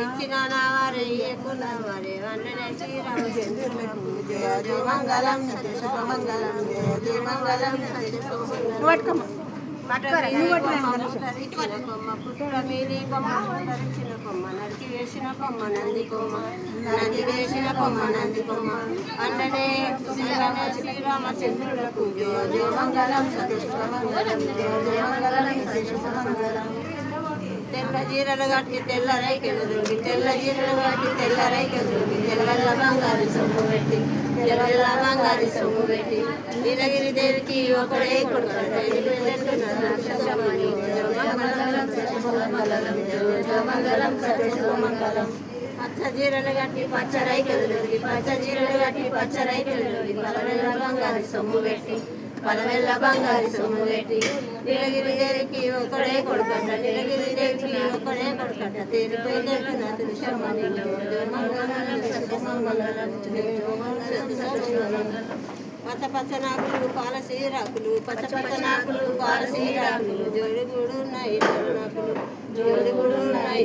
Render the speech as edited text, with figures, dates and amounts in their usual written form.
ఇచ్చిన వారే వారే వందనే శ్రీరామచంద్రులకు జయ జయ మంగళం సత్య శుభమంగళం జయ జయ మంగళం సత్య శుభమంగళం పుట్టమీది కొమ్మ ధరించిన కొమ్మ నరికి వేసిన కొమ్మ నంది కొమ్మ నంది వేసిన కొమ్మ నంది కొమ్మ అన్ననే శ్రీరామచంద్రులకు జయ జయ మంగళం సత్య శుభమంగళం జయ జయ మంగళం సత్య శుభమంగళం తెల్ల జీరలు కట్టి తెల్ల రైకెలు దొరికి తెల్ల జీరలు కట్టి తెల్ల రైకెలు దొరికి తెల్ల బంగారు సొమ్ము పెట్టి తెల్ల బంగారు సొమ్ము పెట్టి నీలగిరి దేవికి ఒకడే పచ్చ జీరలు కట్టి పచ్చ రైకెలు దొరికి పచ్చ జీరలు కట్టి పచ్చ రైకెలు దొరికి పలవెల్ల బంగారు సొమ్ము పెట్టి పలవెల్ల బంగారు సొమ్ము పెట్టి నీలగిరి దేవికి ఒకడే కొడుకట నీలగిరి దేవికి ఒకడే కొడుకట తేరిపోయి తెలిపిన తులసమ్మని పచ్చ పచ్చ నాకులు పాల సీరాకులు పచ్చ పచ్చ నాకులు పాల సీరాకులు జోడుగుడు ఉన్నాయి నాకులు జోడుగుడు ఉన్నాయి